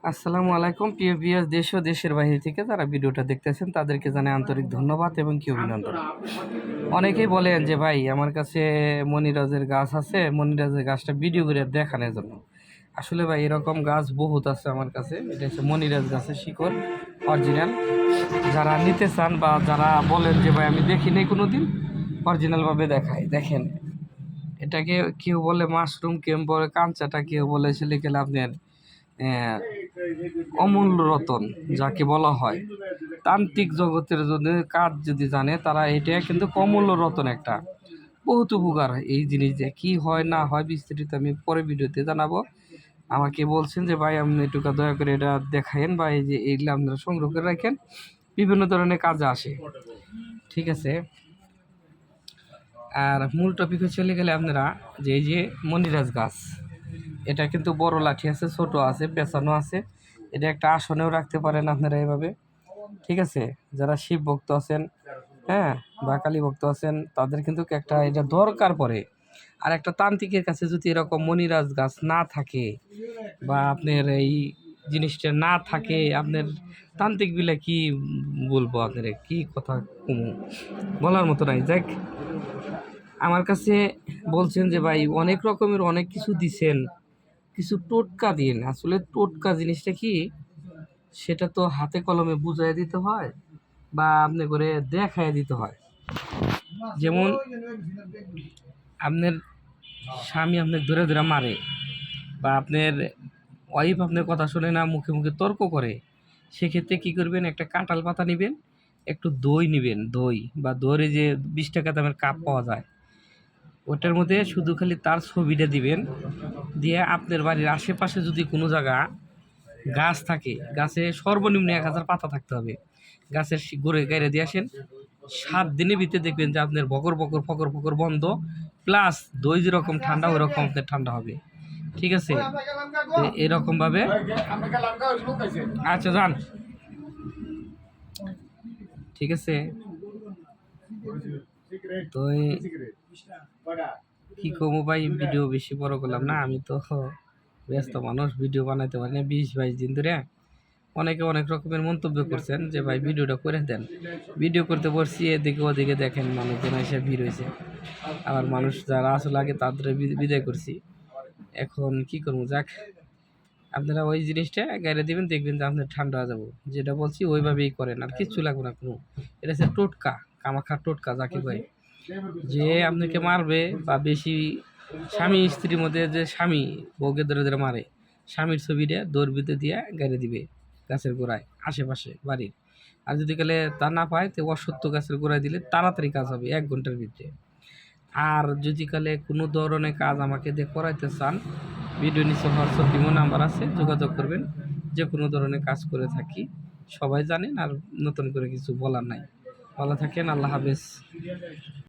আসসালামু আলাইকুম প্রিয় ভিউয়ার্স, দেশ ও দেশের বাইরে থেকে যারা ভিডিওটা দেখতেছেন তাদেরকে জানাই আন্তরিক ধন্যবাদ এবং কি অভিনন্দন। অনেকেই বলেন যে ভাই আমার কাছে মনিরাজের গাছ আছে, মনিরাজের গাছটা ভিডিও করে দেখানোর জন্য। আসলে ভাই এরকম গাছ বহুত আছে আমার কাছে। এটা হচ্ছে মনিরাজ গাছের শিকড় অরিজিনাল। যারা নিতে চান বা যারা বলেন যে ভাই আমি দেখিনি কোনো দিন, অরিজিনালভাবে দেখাই। দেখেন, এটাকে কেউ বলে মাশরুম, কেউ বলে কাঞ্চাটা, কেউ বলে সিলিকেল আপনার অমূল্য রতন যাকে বলা হয়। তান্ত্রিক জগতের যদি কাজ যদি জানে তারা এটা কিন্তু অমূল্য রতন একটা বহুত উপকার। এই জিনিস যে কী হয় না হয় বিস্তারিত আমি পরে ভিডিওতে জানাবো। আমাকে বলছেন যে ভাই আপনি একটু দয়া করে এটা দেখাইন বা এই যে এইগুলো আপনারা সংগ্রহ করে রাখেন, বিভিন্ন ধরনের কাজে আসে। ঠিক আছে, আর মূল টপিকে চলে গেলে আপনারা যে এই যে মনিরাজ গাছ, এটা কিন্তু বড় লাঠি আছে, ছোট আছে, পেঁচানো আছে। এটা একটা আসনেও রাখতে পারেন আপনারা এভাবে। ঠিক আছে, যারা শিব ভক্ত আছেন, হ্যাঁ, বা কালী ভক্ত আছেন, তাদের কিন্তু একটা এটা দরকার পড়ে। আর একটা তান্ত্রিকের কাছে যদি এরকম মনিরাজ গাছ না থাকে বা আপনার এই জিনিসটা না থাকে, আপনার তান্ত্রিক বিলে কি বলবো, আপনার কি কথা কমু বলার মতো নাই। দেখ, আমার কাছে বলছেন যে ভাই অনেক রকমের অনেক কিছু দিছেন, কিছু টোটকা দিন। আসলে টোটকা জিনিসটা কি, সেটা তো হাতে কলমে বুঝাই দিতে হয় বা আপনি করে দেখাই দিতে হয়। যেমন আপনার স্বামী আপনার ধরে ধরে মারে, বা আপনার ওয়াইফ আপনার কথা শুনে না, মুখে মুখে তর্ক করে, সেক্ষেত্রে কী করবেন, একটা কাঁঠাল পাতা নেবেন, একটু দই নেবেন, দই বা দইয়ের যে 20 টাকা দামের কাপ পাওয়া যায়, ওটার মধ্যে শুধু খালি তার ছবিটা দিবেন। দিয়ে আপনার বাড়ির আশেপাশে যদি কোনো জায়গা গাছ থাকে, গাছে সর্বনিম্ন 1000 পাতা থাকতে হবে, গাছের গোড়ে গাইড়ে দিয়ে আসেন। 7 দিনের ভিতরে দেখবেন যে আপনার বকর বকর ফকর ফকর বন্ধ, প্লাস দই যেরকম ঠান্ডা ওই রকম আপনার ঠান্ডা হবে। ঠিক আছে, এরকমভাবে। আচ্ছা যান, ঠিক আছে। তো কি কমো ভাই, ভিডিও বেশি বড় করলাম না, আমি তো ব্যস্ত মানুষ, ভিডিও বানাইতে পারি না 20-22 দিন ধরে। অনেকে অনেক রকমের মন্তব্য করছেন যে ভাই ভিডিওটা করে দেন। ভিডিও করতে বসছি, এদিকে ওদিকে দেখেন মানুষজন এসে ভিড় হয়েছে। আবার মানুষ যারা আসলে আগে তাদের বিদায় করছি। এখন কি করবো, যাক, আপনারা ওই জিনিসটা গাইরে দিবেন, দেখবেন যে আপনার ঠান্ডা হয়ে যাবো। যেটা বলছি ওইভাবেই করেন, আর কিচ্ছু লাগবে না কোনো। এটা হচ্ছে টোটকা, কামাখার টোটকা যাকে ভাই, যে আপনাকে মারবে বা বেশি স্বামী স্ত্রীর মধ্যে যে স্বামী বউকে ধরে ধরে মারে, স্বামীর ছবিটা দৌড়বিতে দিয়ে গাড়ি দিবে গাছের গোড়ায় আশেপাশে বাড়ির। আর যদি গেলে তা না পায়, তো অসত্য গাছের গোড়ায় দিলে তাড়াতাড়ি কাজ হবে 1 ঘন্টার ভিতরে। আর যদি কালে কোনো ধরনের কাজ আমাকে দিয়ে করাইতে চান, ভিডিও নিচে হোয়াটসঅ্যাপ ইমো নাম্বার আছে, যোগাযোগ করবেন। যে কোনো ধরনের কাজ করে থাকি, সবাই জানেন, আর নতুন করে কিছু বলার নাই। ভালো থাকেন, আল্লাহ হাফেজ।